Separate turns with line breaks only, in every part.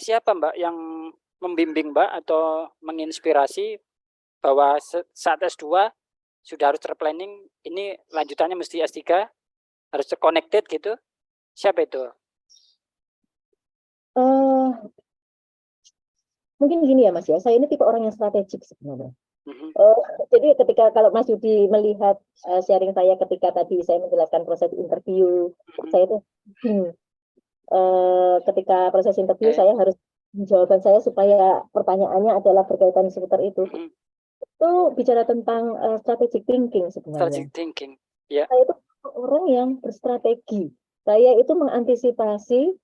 siapa Mbak yang membimbing Mbak atau menginspirasi bahwa saat S2 sudah harus terplanning, ini lanjutannya mesti S3, harus terconnected gitu? Siapa itu?
Mungkin gini ya Mas ya, saya ini tipe orang yang strategik sebenarnya.
Mhm.
Jadi ketika kalau Mas Yudi melihat sharing saya ketika tadi saya menjelaskan proses interview, saya itu ketika proses interview saya harus jawaban saya supaya pertanyaannya adalah berkaitan seputar itu. Itu bicara tentang strategic thinking sebenarnya.
Strategic thinking, ya.
Saya itu orang yang berstrategi. Saya itu mengantisipasi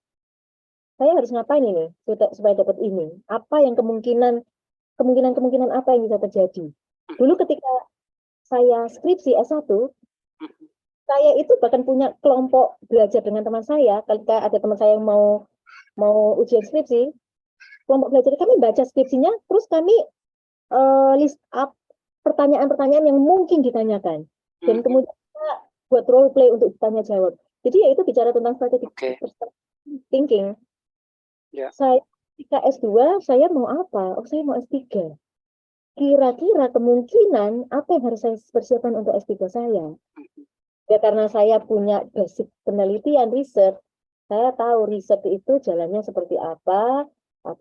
saya harus ngapain ini supaya dapat ini. Apa yang kemungkinan apa yang bisa terjadi. Dulu ketika saya skripsi S1, saya itu bahkan punya kelompok belajar dengan teman saya. Ketika ada teman saya yang mau ujian skripsi, kelompok belajar kami baca skripsinya, terus kami list up pertanyaan-pertanyaan yang mungkin ditanyakan. Dan kemudian kita buat role play untuk ditanya jawab. Jadi ya itu bicara tentang strategic thinking. Saya ketika S2, saya mau apa? Oh, saya mau S3. Kira-kira kemungkinan apa yang harus saya persiapkan untuk S3 saya? Ya karena saya punya basic penelitian riset, saya tahu riset itu jalannya seperti apa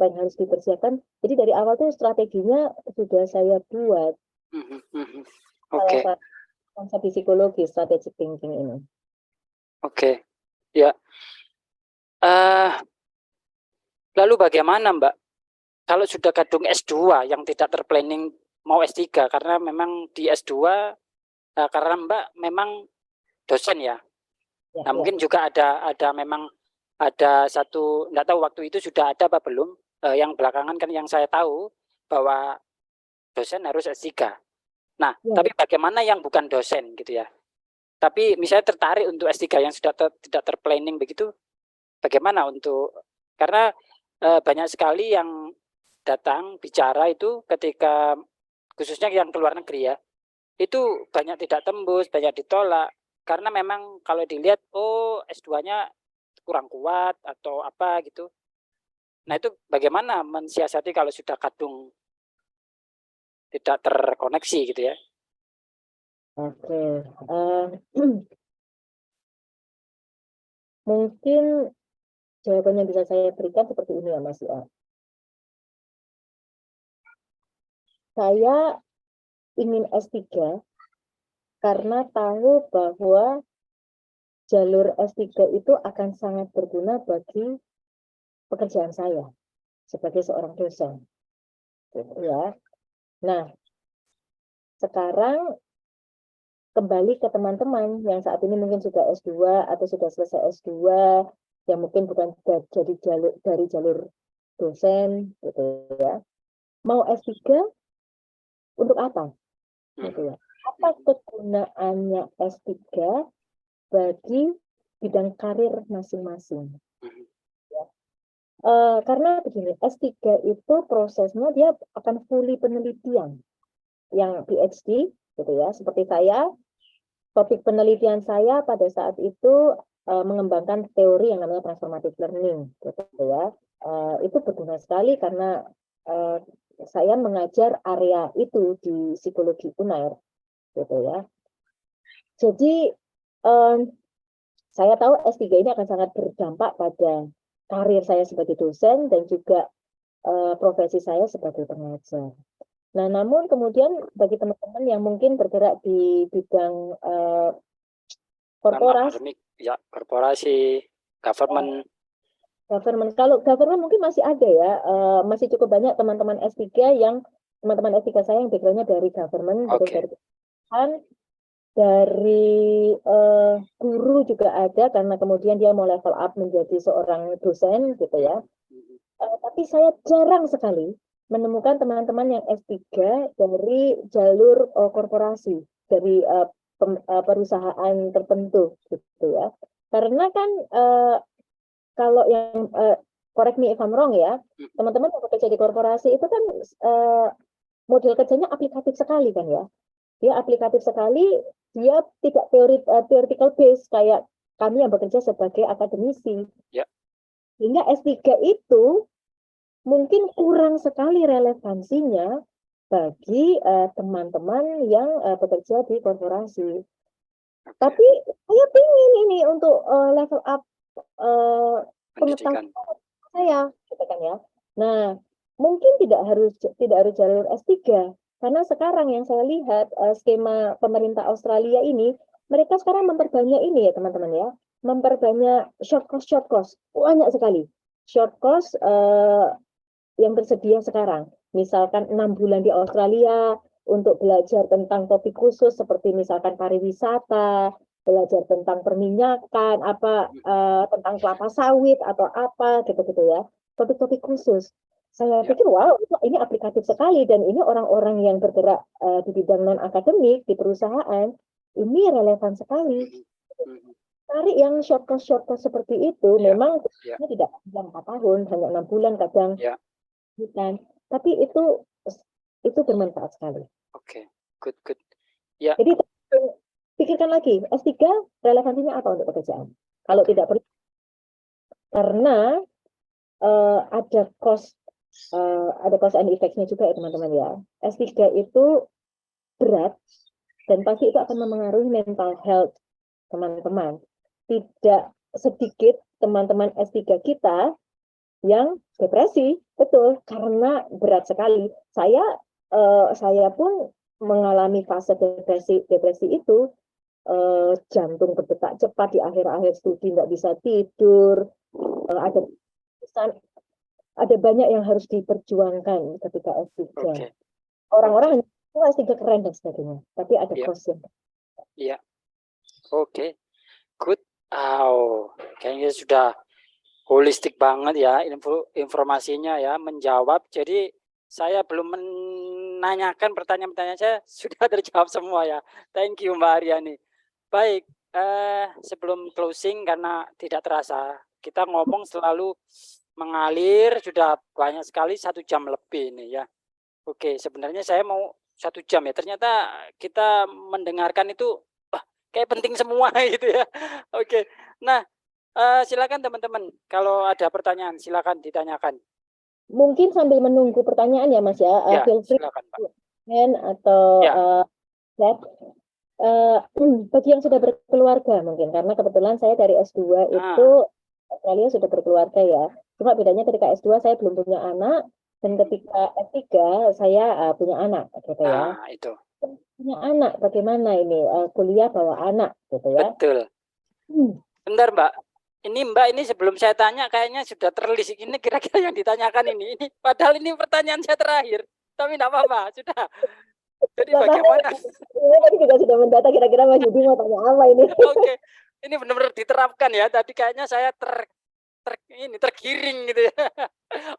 yang harus dipersiapkan. Jadi dari awal tuh strateginya sudah saya buat. Salah satu konsep psikologi strategic thinking ini.
Oke, ya. Lalu bagaimana Mbak? Kalau sudah kadung S2 yang tidak terplanning mau S3, karena memang di S2 karena Mbak memang dosen ya. Nah, mungkin juga ada memang ada satu, nggak tahu waktu itu sudah ada apa belum, yang belakangan kan yang saya tahu bahwa dosen harus S3. Nah, tapi bagaimana yang bukan dosen gitu ya? Tapi misalnya tertarik untuk S3 yang sudah tidak terplanning begitu, bagaimana untuk, karena banyak sekali yang datang bicara itu ketika khususnya yang keluar negeri ya, itu banyak tidak tembus, banyak ditolak karena memang kalau dilihat S2-nya kurang kuat atau apa gitu. Nah, itu bagaimana mensiasati kalau sudah kadung tidak terkoneksi gitu ya?
Oke. Mungkin jawaban yang bisa saya berikan seperti ini ya Mas ya. Saya ingin S3 karena tahu bahwa jalur S3 itu akan sangat berguna bagi pekerjaan saya sebagai seorang dosen. Gitu ya. Nah, sekarang kembali ke teman-teman yang saat ini mungkin sudah S2 atau sudah selesai S2 yang mungkin bukan dari jalur dosen gitu ya. Mau S3 untuk apa? Gitu ya. Apa kegunaannya S3 bagi bidang karir masing-masing? Ya. Karena begini, S3 itu prosesnya dia akan fully penelitian. Yang PhD, gitu ya, seperti saya, topik penelitian saya pada saat itu mengembangkan teori yang namanya transformative learning, gitu ya. Itu berguna sekali karena saya mengajar area itu di psikologi UNAIR, gitu ya. Jadi saya tahu S3 ini akan sangat berdampak pada karir saya sebagai dosen dan juga profesi saya sebagai pengajar. Nah, namun kemudian bagi teman-teman yang mungkin bergerak di bidang korporasi,
ya, korporasi, government.
Kalau government mungkin masih ada ya, masih cukup banyak teman-teman S3 teman-teman S3 saya yang backgroundnya dari government, dari perusahaan, dari guru juga ada karena kemudian dia mau level up menjadi seorang dosen gitu ya. Tapi saya jarang sekali menemukan teman-teman yang S3 dari jalur korporasi, dari perusahaan tertentu gitu ya. Karena kan kalau yang correct me if I'm wrong ya, teman-teman yang bekerja di korporasi itu kan model kerjanya aplikatif sekali kan ya. Dia aplikatif sekali, dia tidak theoretical base kayak kami yang bekerja sebagai akademisi.
Ya.
Sehingga S3 itu mungkin kurang sekali relevansinya bagi teman-teman yang bekerja di korporasi.
Oke,
Tapi saya ingin ini untuk level up pengetahuan
pendidikan.
saya, gitu kan ya. Nah, mungkin tidak harus jalur S3, karena sekarang yang saya lihat skema pemerintah Australia ini, mereka sekarang memperbanyak ini ya teman-teman ya, memperbanyak short course, banyak sekali short course yang tersedia sekarang. Misalkan 6 bulan di Australia untuk belajar tentang topik khusus seperti misalkan pariwisata, belajar tentang perminyakan, tentang kelapa sawit atau apa gitu-gitu ya. Topik-topik khusus. Saya
Ya.
pikir wow, ini aplikatif sekali dan ini orang-orang yang bergerak di bidang non akademik di perusahaan ini relevan sekali.
Mhm.
Cari yang short course seperti itu
Ya,
memang
ya,
tidak 4 tahun, hanya 6 bulan kadang
ya.
bukan, tapi itu bermanfaat sekali.
Oke, good, good. Ya,
Jadi pikirkan lagi, S3 relevansinya apa untuk pekerjaan? Kalau
oke.
tidak perlu, karena ada cost and effects-nya juga ya teman-teman ya. S3 itu berat dan pasti itu akan memengaruhi mental health teman-teman. Tidak sedikit teman-teman S3 kita yang depresi, betul, karena berat sekali. Saya pun mengalami fase depresi itu, jantung berdetak cepat di akhir-akhir studi, nggak bisa tidur, ada ada banyak yang harus diperjuangkan ketika S3.
Oke, oke.
Orang-orang hanya S3 keren dan sebagainya, tapi ada
Ya,
cost yang
ya. Oke, good. Oh, kayaknya sudah holistik banget ya informasinya ya, menjawab. Jadi saya belum menanyakan pertanyaan-pertanyaan saya sudah terjawab semua ya. Thank you Mbak Aryani. Baik, sebelum closing karena tidak terasa kita ngomong selalu mengalir sudah banyak sekali 1 jam lebih ini ya. Oke, sebenarnya saya mau 1 jam ya. Ternyata kita mendengarkan itu wah, kayak penting semua gitu ya. Oke. Nah, silakan teman-teman kalau ada pertanyaan silakan ditanyakan.
mungkin sambil menunggu pertanyaan ya Mas ya,
Ya,
feel free
silakan Pak.
atau
Ya.
chat. Bagi yang sudah berkeluarga mungkin, karena kebetulan saya dari S2 itu
Ah,
kalian sudah berkeluarga ya. Cuma bedanya ketika S2 saya belum punya anak, dan ketika S3 saya punya anak gitu ya.
nah itu.
Punya anak, bagaimana ini kuliah bawa anak gitu ya.
Betul.
Hmm.
Bentar Mbak. Ini Mbak ini sebelum saya tanya kayaknya sudah terlist ini kira-kira yang ditanyakan ini. Ini padahal ini pertanyaan saya terakhir. Tapi enggak apa-apa, sudah. Jadi
Nggak apa-apa,
bagaimana?
saya tadi juga sudah mendata kira-kira Mas Yudi mau tanya apa ini.
Oke. Ini benar-benar diterapkan ya. Tadi kayaknya saya tergiring gitu ya.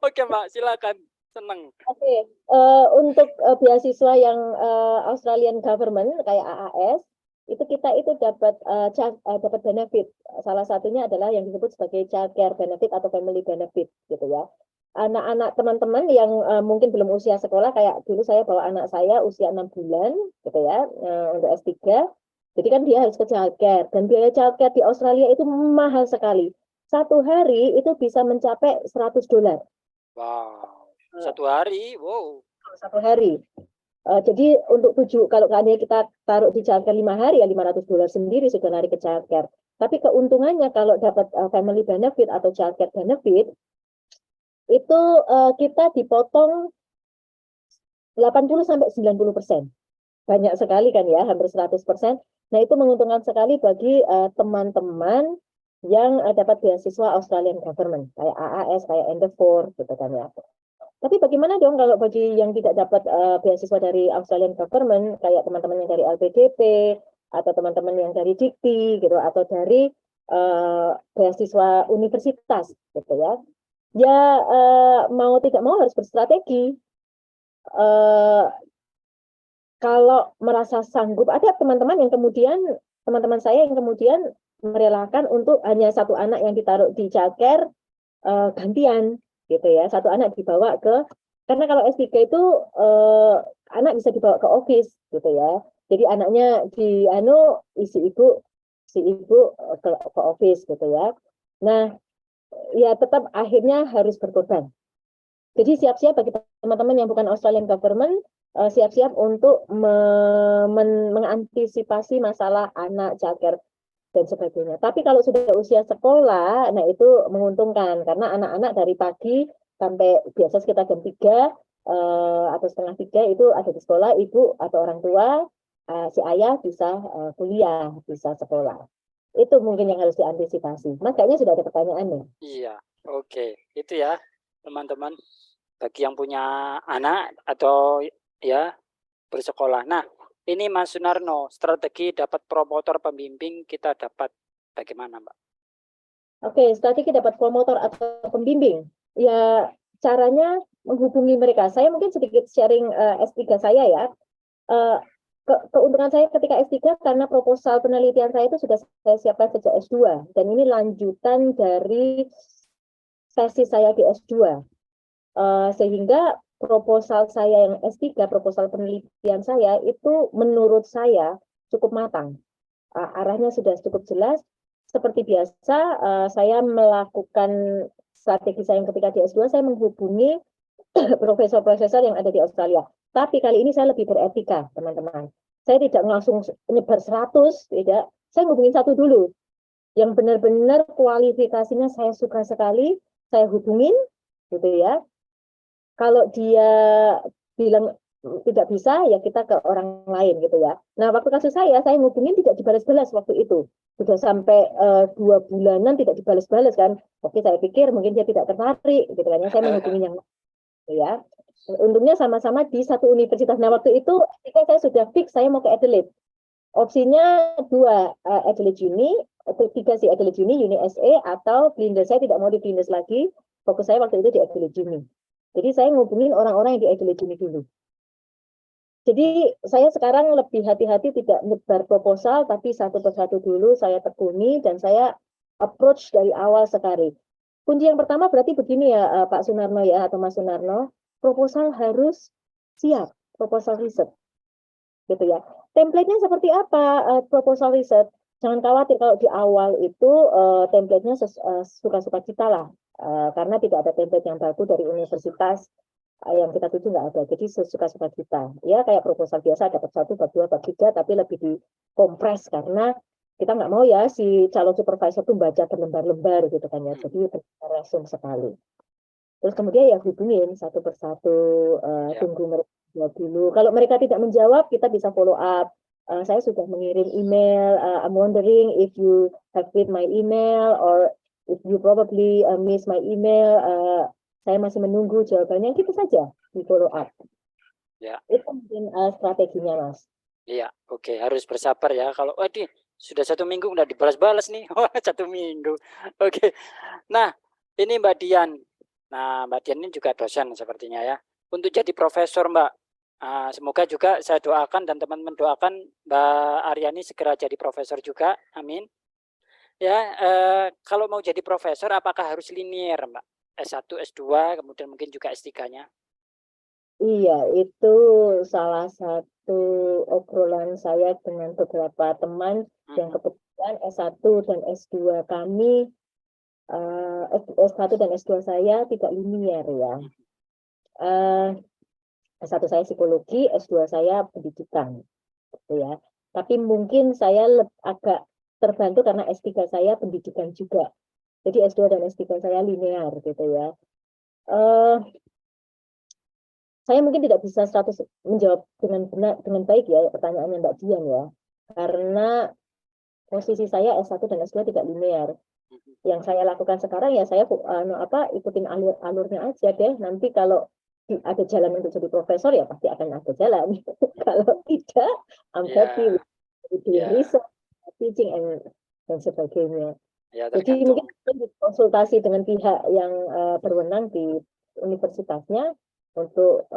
Oke Mbak, silakan. Seneng.
Oke, untuk beasiswa yang Australian government kayak AAS, itu kita itu dapat benefit. Salah satunya adalah yang disebut sebagai child care benefit atau family benefit gitu ya. Anak-anak teman-teman yang mungkin belum usia sekolah, kayak dulu saya bawa anak saya usia 6 bulan gitu ya, untuk S3. Jadi kan dia harus ke child care, dan biaya child care di Australia itu mahal sekali. 1 hari itu bisa mencapai $100.
Wow. 1 hari, wow.
1 hari. Jadi untuk kalau keadaan kita taruh di childcare 5 hari ya $500 sendiri sudah lari ke childcare. Tapi keuntungannya kalau dapat family benefit atau childcare benefit itu kita dipotong 80-90%. Banyak sekali kan ya, hampir 100%. Nah itu menguntungkan sekali bagi teman-teman yang dapat beasiswa Australian Government kayak AAS, kayak Endeavour gitu kan ya. Tapi bagaimana dong kalau bagi yang tidak dapat beasiswa dari Australian Government, kayak teman-teman yang dari LPDP, atau teman-teman yang dari Dikti, gitu, atau dari beasiswa universitas, gitu ya. Ya mau tidak mau harus berstrategi. Kalau merasa sanggup, ada teman-teman saya yang kemudian merelakan untuk hanya 1 anak yang ditaruh di childcare gantian gitu ya, 1 anak dibawa karena kalau S3 itu anak bisa dibawa ke office gitu ya, jadi anaknya si ibu ke office gitu ya. Nah ya tetap akhirnya harus berkorban Jadi siap-siap bagi teman-teman yang bukan Australian government, siap-siap untuk mengantisipasi masalah anak, childcare, dan sebagainya. Tapi kalau sudah usia sekolah, nah itu menguntungkan karena anak-anak dari pagi sampai biasa sekitar jam 3 atau setengah 3 itu ada di sekolah, ibu atau orang tua, si ayah bisa kuliah, bisa sekolah. Itu mungkin yang harus diantisipasi. Mas, kayaknya sudah ada pertanyaannya.
Iya, oke. Itu ya, teman-teman. Bagi yang punya anak atau ya bersekolah. Nah, ini Mas Sunarno, strategi dapat promotor pembimbing kita dapat bagaimana, Mbak?
Oke, strategi dapat promotor atau pembimbing. Ya, caranya menghubungi mereka. Saya mungkin sedikit sharing S3 saya ya. Uh, keuntungan saya ketika S3 karena proposal penelitian saya itu sudah saya siapkan sejak S2. Dan ini lanjutan dari sesi saya di S2. Sehingga proposal saya yang S3, proposal penelitian saya itu menurut saya cukup matang. Arahnya sudah cukup jelas. Seperti biasa, saya melakukan strategi saya yang ketika di S2, saya menghubungi profesor-profesor yang ada di Australia. Tapi kali ini saya lebih beretika, teman-teman. Saya tidak langsung nyebar 100, tidak. Saya hubungin satu dulu. Yang benar-benar kualifikasinya saya suka sekali, saya hubungin, gitu ya. Kalau dia bilang tidak bisa, ya kita ke orang lain gitu ya. Nah, waktu kasus saya ngubungin tidak dibalas-balas waktu itu. Sudah sampai 2 bulanan tidak dibalas-balas kan. Oke, saya pikir mungkin dia tidak tertarik gitu kan. Saya menghubungi yang gitu ya. Untungnya sama-sama di satu universitas. Nah, waktu itu ketika saya sudah fix saya mau ke Adelaide. Opsinya 2, Adelaide Uni, 3 sih, Adelaide Uni SA, atau Flinders. Saya tidak mau di Flinders lagi. Fokus saya waktu itu di Adelaide Uni. Jadi saya ngubungin orang-orang yang di Adelaide Uni dulu. Jadi saya sekarang lebih hati-hati tidak nyebar proposal, tapi satu persatu dulu saya tekuni dan saya approach dari awal sekali. Kunci yang pertama berarti begini ya Pak Sunarno ya, atau Mas Sunarno, proposal harus siap, proposal riset. Gitu ya. Template-nya seperti apa proposal riset? Jangan khawatir kalau di awal itu template-nya suka-suka kita lah. Karena tidak ada template yang baku dari universitas yang kita tuju nggak ada. Jadi sesuka-suka kita. Ya kayak proposal biasa dapat 1, bab 2, bab 3, tapi lebih dikompres karena kita nggak mau ya si calon supervisor itu baca berlembar-lembar gitu kan ya. Jadi resume sekali. Terus kemudian ya hubungin satu persatu, tunggu mereka jawab dulu. Kalau mereka tidak menjawab, kita bisa follow up. Saya sudah mengirim email. I'm wondering if you have read my email or if you probably miss my email. Saya masih menunggu jawabannya. Gitu saja di follow up.
Ya.
Itu mungkin strateginya, Mas.
Iya, oke. Harus bersabar ya. Kalau sudah 1 minggu udah dibalas-balas nih. 1 minggu. Oke. Nah, ini Mbak Dian. Nah, Mbak Dian ini juga dosen sepertinya ya. Untuk jadi profesor, Mbak. Semoga juga saya doakan dan teman-teman doakan Mbak Aryani segera jadi profesor juga. Amin. Ya, kalau mau jadi profesor apakah harus linear, Mbak? S1, S2, kemudian mungkin juga S3-nya?
Iya, itu salah satu obrolan saya dengan beberapa teman yang kebetulan S1 dan S2 kami, S1 dan S2 saya tidak linear ya. S1 saya psikologi, S2 saya pendidikan, gitu ya. Tapi mungkin saya agak terbantu karena S3 saya pendidikan juga. Jadi S2 dan S3 saya linear gitu ya. Saya mungkin tidak bisa 100 menjawab dengan baik ya pertanyaannya Mbak Dian ya. Karena posisi saya S1 dan S2 tidak linear. Yang saya lakukan sekarang ya saya ikutin alurnya aja deh. Nanti kalau ada jalan untuk jadi profesor ya pasti akan ada jalan. Kalau tidak, I'm happy with doing research, teaching dan sebagainya.
Ya,
Jadi mungkin konsultasi dengan pihak yang berwenang di universitasnya untuk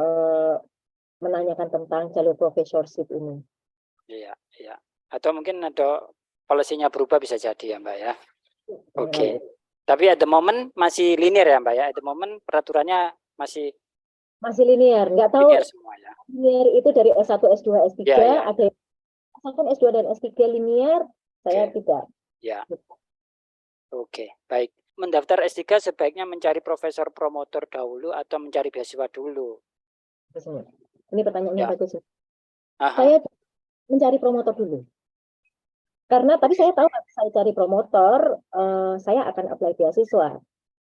menanyakan tentang jalur profesorship ini.
Iya, iya. Atau mungkin ada polisinya berubah bisa jadi ya Mbak ya. Oke. Tapi at the moment masih linear ya Mbak ya. At the moment peraturannya masih
linear. Nggak tahu
linear semua ya.
Linear itu dari S1, S2, S3. Ya. Ada asalkan S2 dan S3 linear, saya tidak.
Ya. Oke, baik. mendaftar S3 sebaiknya mencari profesor promotor dahulu atau mencari beasiswa dulu?
Ini pertanyaannya
Ya.
bagus.
Aha.
Saya mencari promotor dulu. Karena tadi saya tahu kalau saya cari promotor, saya akan apply beasiswa.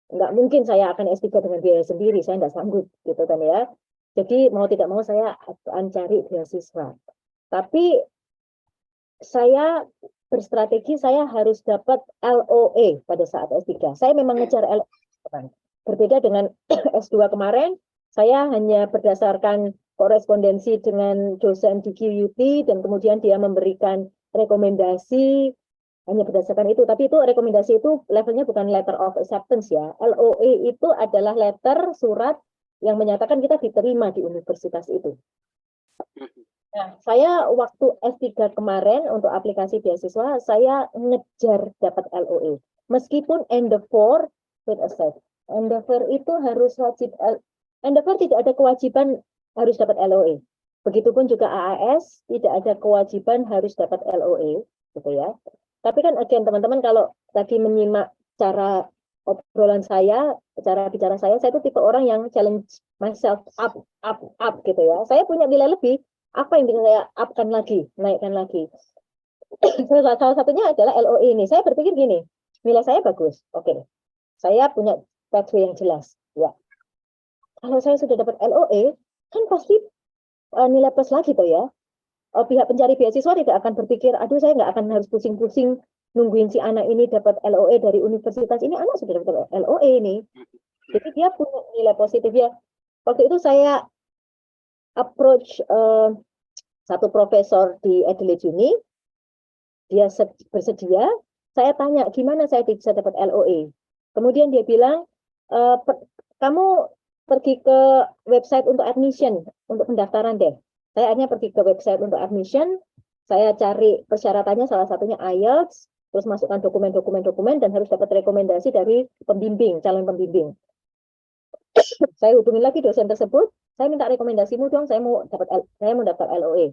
Nggak mungkin saya akan S3 dengan biaya sendiri, saya nggak sanggup, gitu kan ya. Jadi mau tidak mau saya akan cari beasiswa. Tapi saya berstrategi saya harus dapat LOE pada saat S3. Saya memang ngejar LOE. Berbeda dengan S2 kemarin, saya hanya berdasarkan korespondensi dengan dosen di QUT dan kemudian dia memberikan rekomendasi hanya berdasarkan itu. Tapi itu rekomendasi itu levelnya bukan letter of acceptance ya. LOE itu adalah letter surat yang menyatakan kita diterima di universitas itu. Nah, saya waktu S3 kemarin untuk aplikasi beasiswa, saya ngejar dapat LOE. Meskipun Endeavor, wait a sec, Endeavor itu harus wajib, Endeavor tidak ada kewajiban harus dapat LOE. Begitupun juga AAS, tidak ada kewajiban harus dapat LOE, gitu ya. Tapi kan again teman-teman kalau tadi menyimak cara obrolan saya, cara bicara saya itu tipe orang yang challenge myself up gitu ya. Saya punya nilai lebih, apa yang bisa saya upkan lagi, naikkan lagi. Salah satunya adalah LOE ini. Saya berpikir gini, nilai saya bagus, oke. Saya punya pathway yang jelas, ya. Kalau saya sudah dapat LOE, kan pasti nilai plus lagi tuh ya. Pihak pencari beasiswa tidak akan berpikir, aduh saya nggak akan harus pusing-pusing nungguin si anak ini dapat LOE dari universitas ini, anak sudah dapat LOE ini. Jadi dia punya nilai positif ya. Waktu itu saya approach satu profesor di Adelaide Uni, dia bersedia, saya tanya gimana saya bisa dapat LOE. Kemudian dia bilang, kamu pergi ke website untuk admission, untuk pendaftaran deh. Saya hanya pergi ke website untuk admission, saya cari persyaratannya salah satunya IELTS, terus masukkan dokumen dan harus dapat rekomendasi dari pembimbing, calon pembimbing. Saya hubungi lagi dosen tersebut, saya minta rekomendasimu dong, saya mau daftar LOE.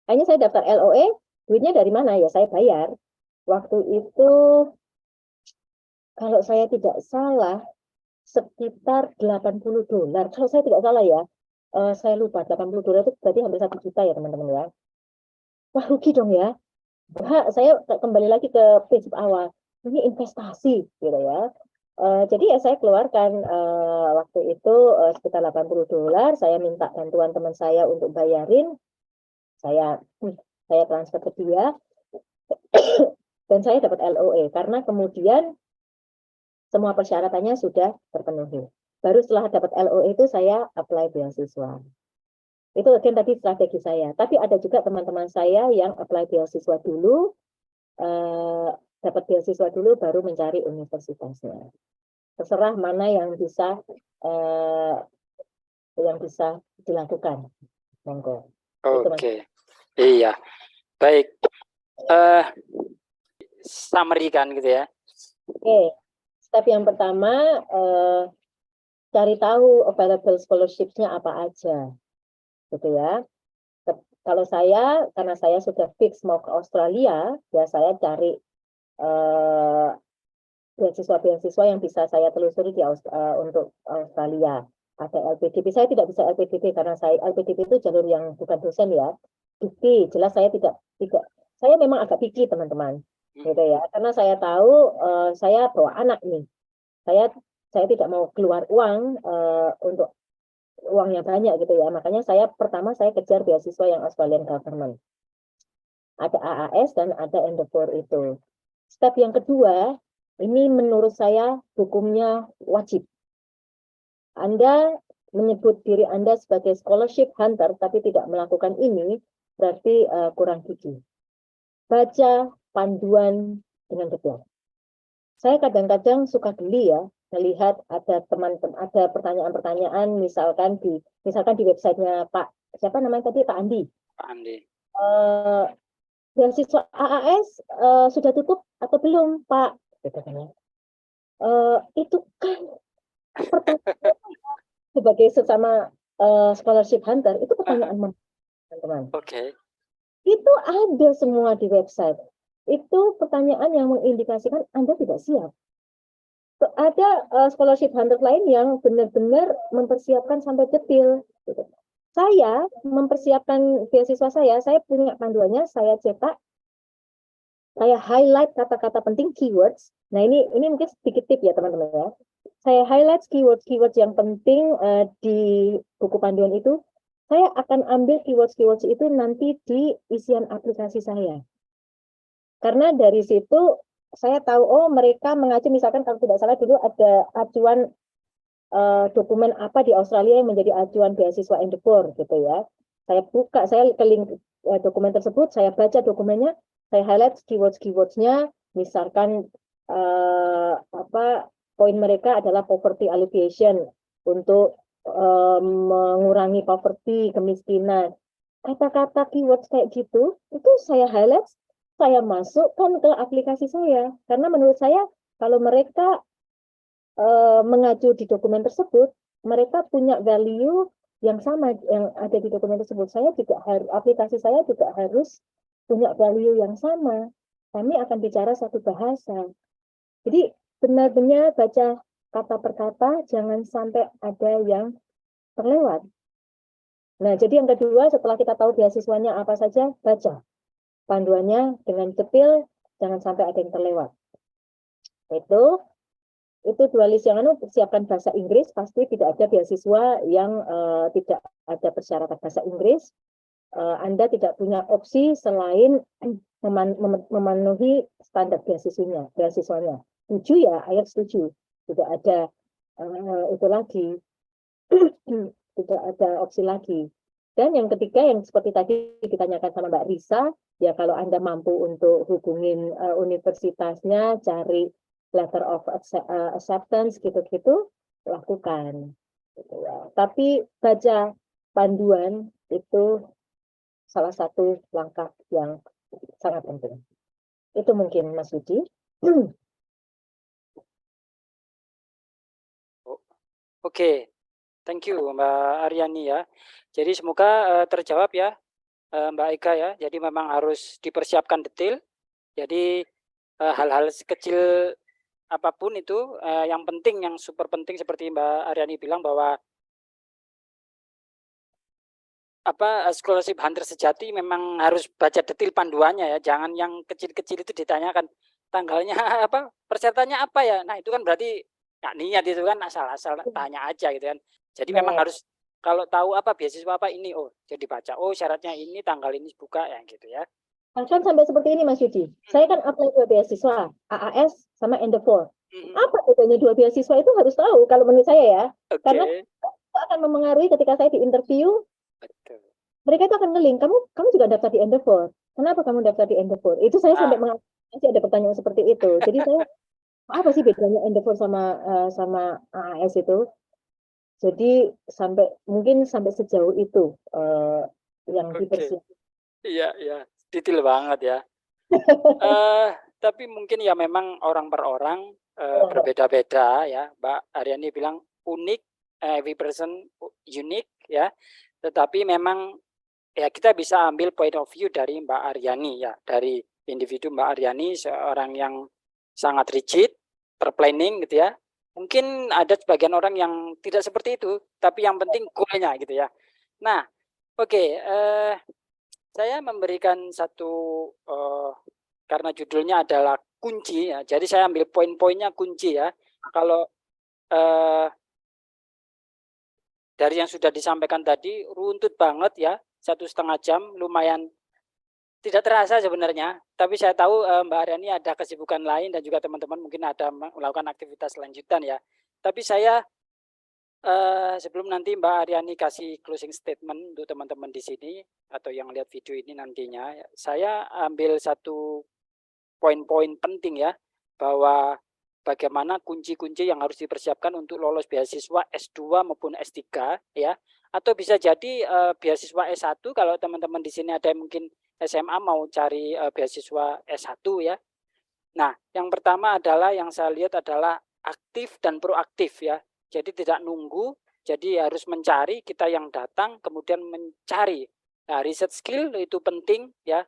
Hanya saya daftar LOE, duitnya dari mana ya? Saya bayar. Waktu itu, kalau saya tidak salah, sekitar $80. Kalau saya tidak salah ya, saya lupa, $80 itu berarti hampir 1 juta ya teman-teman ya. Wah rugi dong ya. Bah, saya kembali lagi ke prinsip awal. Ini investasi gitu ya. Jadi ya saya keluarkan waktu itu sekitar $80. Saya minta bantuan teman saya untuk bayarin. Saya transfer ke dia. Dan saya dapat LOE karena kemudian semua persyaratannya sudah terpenuhi. Baru setelah dapat LOE itu saya apply beasiswa. Itu again tadi strategi saya. Tapi ada juga teman-teman saya yang apply beasiswa dulu, dapat beasiswa dulu baru mencari universitasnya. Terserah mana yang bisa dilakukan. Monggo.
Oke. Iya. Baik. Summary kan gitu ya.
Oke. Step yang pertama, cari tahu available scholarship-nya apa aja. Gitu ya. Kalau saya, karena saya sudah fix mau ke Australia, ya saya cari beasiswa-beasiswa yang bisa saya telusuri untuk Australia. Ada LPDP, saya tidak bisa LPDP karena LPDP itu jalur yang bukan dosen ya. Picky, jelas saya tidak, saya memang agak picky teman-teman, gitu ya. Karena saya tahu saya bawa anak nih, saya tidak mau keluar uang untuk uang yang banyak gitu ya. Makanya pertama saya kejar beasiswa yang Australian Government. Ada AAS dan ada Endeavor itu. Step yang kedua, ini menurut saya hukumnya wajib. Anda menyebut diri Anda sebagai scholarship hunter tapi tidak melakukan ini, berarti kurang gigi. Baca panduan dengan detail. Saya kadang-kadang suka geli ya, melihat ada pertanyaan-pertanyaan misalkan di websitenya Pak siapa namanya tadi Pak Andi.
Pak Andi.
Beasiswa AAS sudah tutup atau belum Pak? Itu kan sebagai sesama scholarship hunter itu pertanyaan teman-teman.
Oke.
Itu ada semua di website. Itu pertanyaan yang mengindikasikan Anda tidak siap. ada scholarship hunter lain yang benar-benar mempersiapkan sampai detail. Gitu. Saya mempersiapkan beasiswa saya punya panduannya, saya cetak, saya highlight kata-kata penting, keywords. Nah ini mungkin sedikit tip ya teman-teman ya. Saya highlight keywords yang penting di buku panduan itu. Saya akan ambil keywords itu nanti di isian aplikasi saya. Karena dari situ saya tahu, oh mereka mengacu, misalkan kalau tidak salah dulu ada acuan dokumen apa di Australia yang menjadi acuan beasiswa Endeavour gitu ya. Saya buka, saya ke link dokumen tersebut, saya baca dokumennya, saya highlight keywords-nya, misalkan poin mereka adalah poverty alleviation untuk mengurangi poverty, kemiskinan. Kata-kata keywords kayak gitu, itu saya highlight, saya masukkan ke aplikasi saya. Karena menurut saya, kalau mereka mengacu di dokumen tersebut, mereka punya value yang sama yang ada di dokumen tersebut. Saya juga harus, aplikasi saya juga harus punya value yang sama. Kami akan bicara satu bahasa. Jadi benar-benar baca kata per kata, jangan sampai ada yang terlewat. Nah, jadi yang kedua, setelah kita tahu beasiswanya apa saja, baca panduannya dengan detail, jangan sampai ada yang terlewat. Itu dua list yang persiapkan bahasa Inggris, pasti tidak ada beasiswa yang tidak ada persyaratan bahasa Inggris. Anda tidak punya opsi selain memenuhi standar beasiswanya. 7 ya, ayat 7. Tidak ada itu lagi. Tidak ada opsi lagi. Dan yang ketiga yang seperti tadi ditanyakan sama Mbak Risa, ya kalau Anda mampu untuk hubungin universitasnya, cari letter of acceptance gitu-gitu, lakukan. Gitu ya. Tapi baca panduan itu salah satu langkah yang sangat penting. Itu mungkin Mas Yudi.
Oke, thank you Mbak Aryani ya. Jadi semoga terjawab ya Mbak Eka ya. Jadi memang harus dipersiapkan detail. Jadi hal-hal kecil apapun itu yang penting, yang super penting seperti Mbak Aryani bilang bahwa scholarship hunter sejati memang harus baca detail panduannya ya. Jangan yang kecil-kecil itu ditanyakan tanggalnya apa, persyaratannya apa ya. Nah, itu kan berarti nggak niat itu kan, asal-asal tanya aja gitu kan. Jadi memang harus kalau tahu apa beasiswa apa ini, oh jadi baca, oh syaratnya ini, tanggal ini buka ya gitu ya.
Bahkan sampai seperti ini Mas Yudi. Saya kan apply 2 beasiswa, AAS sama Endeavour. Apa bedanya 2 beasiswa itu harus tahu kalau menurut saya ya. Karena itu akan memengaruhi ketika saya di interview.
Betul.
Mereka itu akan ngeling, kamu juga daftar di Endeavour. Kenapa kamu daftar di Endeavour? Itu saya sampai masih ada pertanyaan seperti itu. Jadi saya, apa sih bedanya Endeavour sama AAS itu? Jadi mungkin sampai sejauh itu yang dipersiapkan.
Iya, detail banget ya. Tapi mungkin ya memang orang per orang berbeda-beda ya. Mbak Aryani bilang unik, every person unique ya. Tetapi memang ya kita bisa ambil point of view dari Mbak Aryani ya, dari individu Mbak Aryani, seorang yang sangat rigid, terplanning gitu ya. Mungkin ada sebagian orang yang tidak seperti itu, tapi yang penting goalnya gitu ya. Nah, oke, saya memberikan satu karena judulnya adalah kunci ya, jadi saya ambil poin-poinnya kunci ya. Kalau dari yang sudah disampaikan tadi runtut banget ya, 1,5 jam, lumayan tidak terasa sebenarnya. Tapi saya tahu Mbak Aryani ada kesibukan lain dan juga teman-teman mungkin ada melakukan aktivitas lanjutan ya. Tapi saya sebelum nanti Mbak Aryani kasih closing statement untuk teman-teman di sini atau yang lihat video ini nantinya, saya ambil satu poin-poin penting ya, bahwa bagaimana kunci-kunci yang harus dipersiapkan untuk lolos beasiswa S2 maupun S3 ya, atau bisa jadi beasiswa S1 kalau teman-teman di sini ada yang mungkin SMA mau cari beasiswa S1 ya. Nah, yang pertama adalah yang saya lihat adalah aktif dan proaktif ya. Jadi tidak nunggu, jadi harus mencari, kita yang datang kemudian mencari. Nah, riset skill itu penting ya.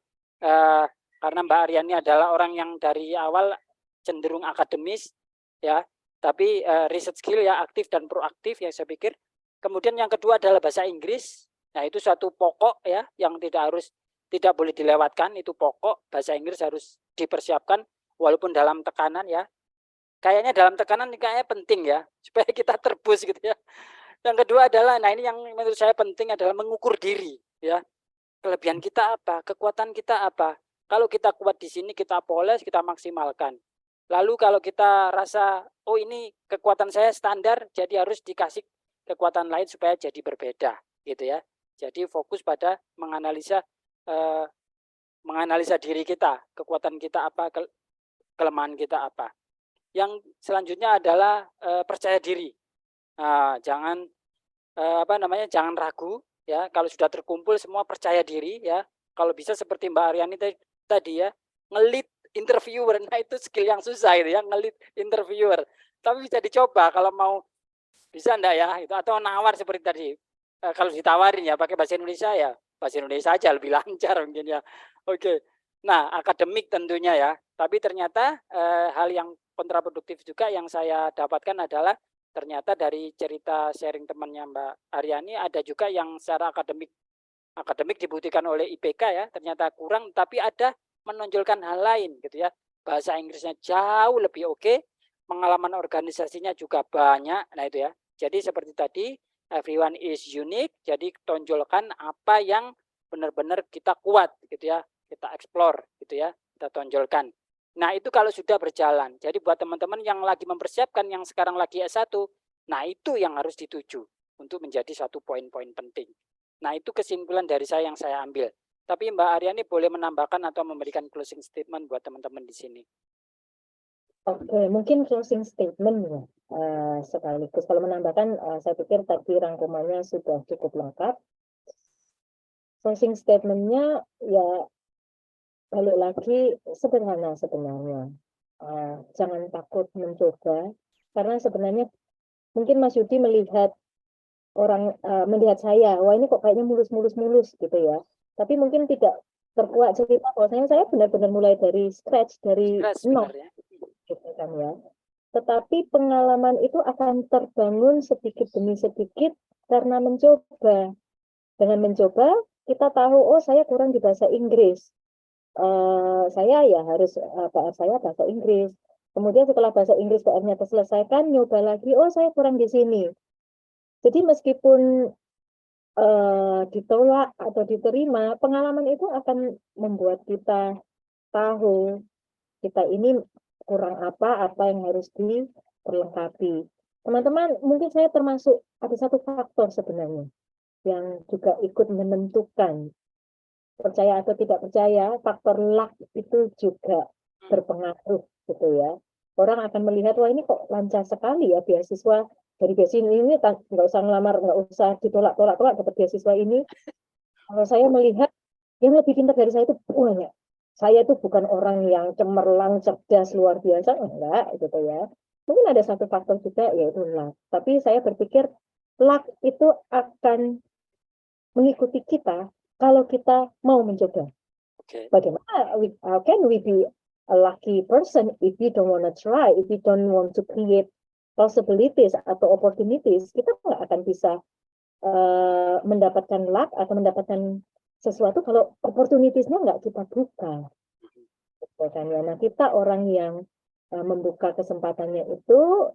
Karena Mbak Aryani adalah orang yang dari awal cenderung akademis ya. Tapi riset skill ya aktif dan proaktif yang saya pikir. Kemudian yang kedua adalah bahasa Inggris. Nah, itu suatu pokok ya yang tidak boleh dilewatkan, itu pokok. Bahasa Inggris harus dipersiapkan walaupun dalam tekanan ya. Kayaknya dalam tekanan kayaknya penting ya supaya kita terbus gitu ya. Yang kedua adalah, nah ini yang menurut saya penting adalah mengukur diri ya. Kelebihan kita apa? Kekuatan kita apa? Kalau kita kuat di sini kita poles, kita maksimalkan. Lalu kalau kita rasa, oh ini kekuatan saya standar, jadi harus dikasih kekuatan lain supaya jadi berbeda, gitu ya. Jadi fokus pada menganalisa diri kita, kekuatan kita apa, kelemahan kita apa. Yang selanjutnya adalah percaya diri. Nah, jangan jangan ragu ya. Kalau sudah terkumpul semua percaya diri ya. Kalau bisa seperti Mbak Aryani tadi ya, ngelit interviewer. Nah, itu skill yang susah itu ya, ngelit interviewer. Tapi bisa dicoba kalau mau, bisa enggak ya itu, atau nawar seperti tadi. Kalau ditawarin ya pakai bahasa Indonesia ya, bahasa Indonesia aja lebih lancar mungkin ya. Oke. Nah, akademik tentunya ya. Tapi ternyata hal yang kontraproduktif juga yang saya dapatkan adalah ternyata dari cerita sharing temannya Mbak Aryani, ada juga yang secara akademik dibuktikan oleh IPK ya, ternyata kurang, tapi ada menonjolkan hal lain gitu ya. Bahasa Inggrisnya jauh lebih oke, pengalaman organisasinya juga banyak. Nah itu ya. Jadi seperti tadi, everyone is unique, jadi tonjolkan apa yang benar-benar kita kuat gitu ya, kita explore gitu ya, kita tonjolkan. Nah, itu kalau sudah berjalan. Jadi buat teman-teman yang lagi mempersiapkan, yang sekarang lagi S1, nah itu yang harus dituju untuk menjadi satu poin-poin penting. Nah, itu kesimpulan dari saya yang saya ambil. Tapi Mbak Aryani boleh menambahkan atau memberikan closing statement buat teman-teman di sini.
Oke, mungkin closing statement ya. Sekaligus kalau menambahkan, saya pikir tadi rangkumannya sudah cukup lengkap. Closing statement-nya ya balik lagi sederhana sebenarnya. Jangan takut mencoba, karena sebenarnya mungkin Mas Yudi melihat melihat saya, wah ini kok kayaknya mulus gitu ya. Tapi mungkin tidak terkuat cerita bahwasanya saya benar-benar mulai dari scratch, dari nol
Sebenarnya.
gitu kan ya. Tetapi pengalaman itu akan terbangun sedikit demi sedikit karena mencoba. Dengan mencoba, kita tahu, oh saya kurang di bahasa Inggris. Saya ya harus PR saya bahasa Inggris. Kemudian setelah bahasa Inggris PR-nya terselesaikan, nyoba lagi, oh saya kurang di sini. Jadi meskipun ditolak atau diterima, pengalaman itu akan membuat kita tahu kita ini kurang apa yang harus diperlengkapi. Teman-teman, mungkin saya termasuk ada satu faktor sebenarnya yang juga ikut menentukan, percaya atau tidak percaya, faktor luck itu juga berpengaruh gitu ya. Orang akan melihat, wah ini kok lancar sekali ya beasiswa dari beasiswa ini, nggak usah ngelamar, nggak usah ditolak-tolak dapat beasiswa ini. Kalau saya melihat yang lebih pintar dari saya itu banyak. Saya itu bukan orang yang cemerlang, cerdas, luar biasa, enggak gitu ya. Mungkin ada satu faktor juga yaitu luck. Tapi saya berpikir luck itu akan mengikuti kita kalau kita mau mencoba.
Oke.
Bagaimana how can we be a lucky person if we don't want to try, if we don't want to create possibilities atau opportunities, kita nggak akan bisa mendapatkan luck atau mendapatkan sesuatu kalau opportunities-nya nggak kita buka. Nah, kita orang yang membuka kesempatannya itu,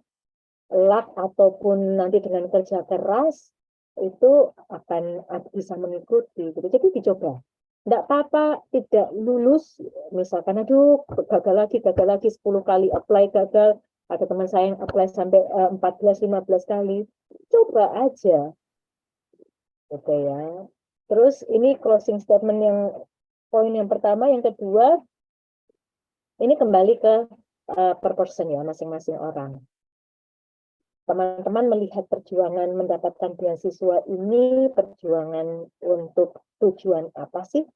luck ataupun nanti dengan kerja keras, itu akan bisa mengikuti. Jadi dicoba. Nggak apa-apa tidak lulus, misalkan aduh gagal lagi 10 kali apply gagal, ada teman saya yang apply sampai 14-15 kali, coba aja gitu ya. Terus ini closing statement yang poin yang pertama. Yang kedua, ini kembali ke per person ya, masing-masing orang. Teman-teman melihat perjuangan mendapatkan beasiswa ini, perjuangan untuk tujuan apa sih?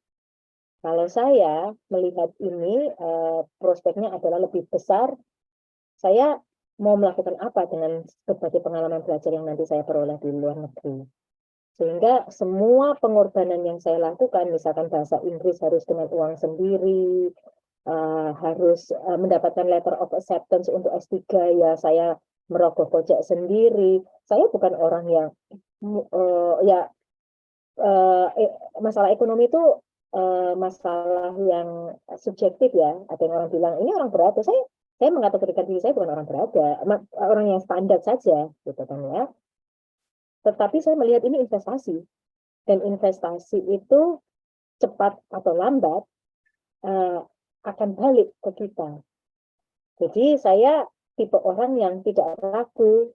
Kalau saya melihat ini, prospeknya adalah lebih besar. Saya mau melakukan apa dengan berbagai pengalaman belajar yang nanti saya peroleh di luar negeri. Sehingga semua pengorbanan yang saya lakukan, misalkan bahasa Inggris harus dengan uang sendiri, harus mendapatkan letter of acceptance untuk S3, ya saya merogoh kocek sendiri. Saya bukan orang yang ya masalah ekonomi itu masalah yang subjektif ya. Ada yang orang bilang ini orang berada. Saya mengatakan diri saya bukan orang berada, orang yang standar saja, gitu kan ya. Tetapi saya melihat ini investasi, dan investasi itu cepat atau lambat akan balik ke kita. Jadi saya tipe orang yang tidak ragu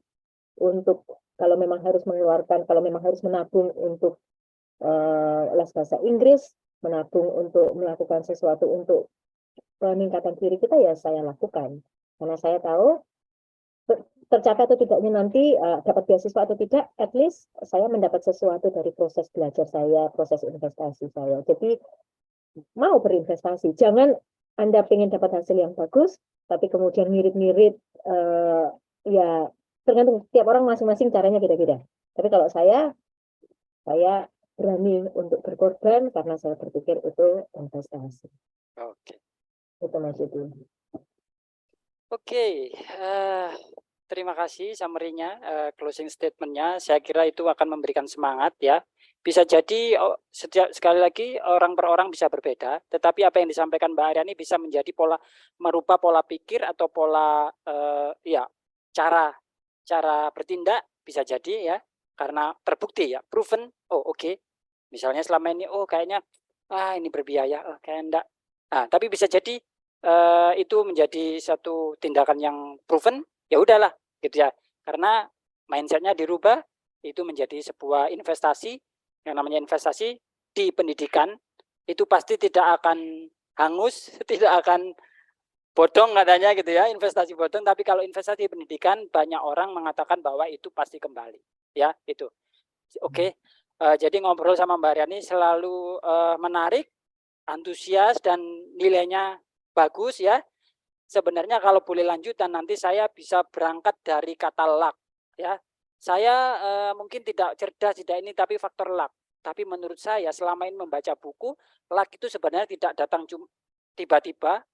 untuk kalau memang harus mengeluarkan, kalau memang harus menabung untuk les bahasa Inggris, menabung untuk melakukan sesuatu untuk peningkatan diri kita, ya saya lakukan. Karena saya tahu tercapai atau tidaknya nanti dapat beasiswa atau tidak, at least saya mendapat sesuatu dari proses belajar saya, proses investasi saya. Jadi mau berinvestasi, jangan Anda ingin dapat hasil yang bagus, tapi kemudian ngirit-ngirit, ya tergantung tiap orang masing-masing caranya beda-beda. Tapi kalau saya berani untuk berkorban karena saya berpikir itu investasi.
Oke.
Itu Mas Yudi.
Oke, terima kasih summary-nya, closing statement-nya. Saya kira itu akan memberikan semangat ya. Bisa jadi sekali lagi orang per orang bisa berbeda, tetapi apa yang disampaikan Mbak Aryani bisa menjadi merubah pola pikir atau pola ya cara bertindak, bisa jadi ya, karena terbukti ya, proven. Oh oke. Misalnya selama ini kayaknya ini berbiaya, kayak enggak. Nah, tapi bisa jadi itu menjadi satu tindakan yang proven, ya udahlah gitu ya. Karena mindsetnya dirubah, itu menjadi sebuah investasi. Yang namanya investasi di pendidikan itu pasti tidak akan hangus, tidak akan bodong katanya gitu ya, investasi bodong. Tapi kalau investasi pendidikan, banyak orang mengatakan bahwa itu pasti kembali ya. Itu oke. Jadi ngobrol sama Mbak Aryani selalu menarik, antusias, dan nilainya bagus ya. Sebenarnya kalau boleh lanjut dan nanti saya bisa berangkat dari kata luck ya. Saya mungkin tidak cerdas, tidak ini, tapi faktor luck. Tapi menurut saya selama ini membaca buku, luck itu sebenarnya tidak datang tiba-tiba,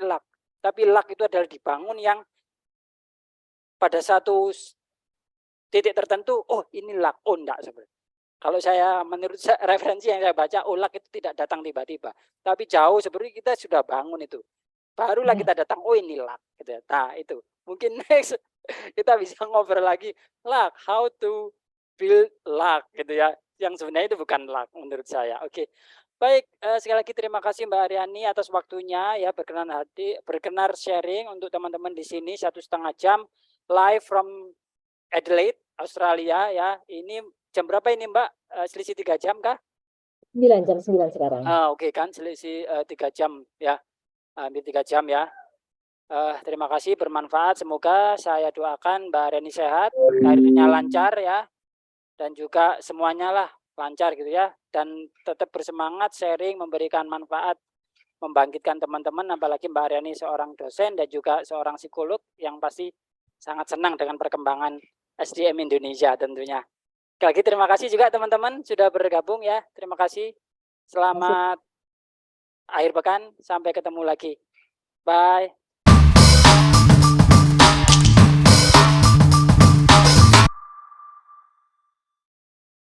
luck. Tapi luck itu adalah dibangun yang pada satu titik tertentu, ini luck, enggak sebenarnya. Kalau saya menurut referensi yang saya baca, luck itu tidak datang tiba-tiba. Tapi jauh sebenarnya kita sudah bangun itu. Barulah kita datang, ini luck gitu ya. Nah, itu. Mungkin next kita bisa ngobrol lagi luck, how to build luck gitu ya. Yang sebenarnya itu bukan luck menurut saya. Oke. Baik, sekali lagi terima kasih Mbak Aryani atas waktunya ya, berkenan sharing untuk teman-teman di sini 1,5 jam live from Adelaide, Australia ya. Ini jam berapa ini Mbak? Selisih 3 jam kah?
9 jam 9 sekarang.
Oke kan, selisih 3 jam ya. Hampir 3 jam ya. Terima kasih, bermanfaat. Semoga saya doakan Mbak Aryani sehat, karirnya lancar ya, dan juga semuanya lah lancar gitu ya. Dan tetap bersemangat, sharing, memberikan manfaat, membangkitkan teman-teman, apalagi Mbak Aryani seorang dosen dan juga seorang psikolog yang pasti sangat senang dengan perkembangan SDM Indonesia tentunya. Sekali lagi terima kasih juga teman-teman sudah bergabung ya. Terima kasih. Selamat akhir pekan. Sampai ketemu lagi. Bye.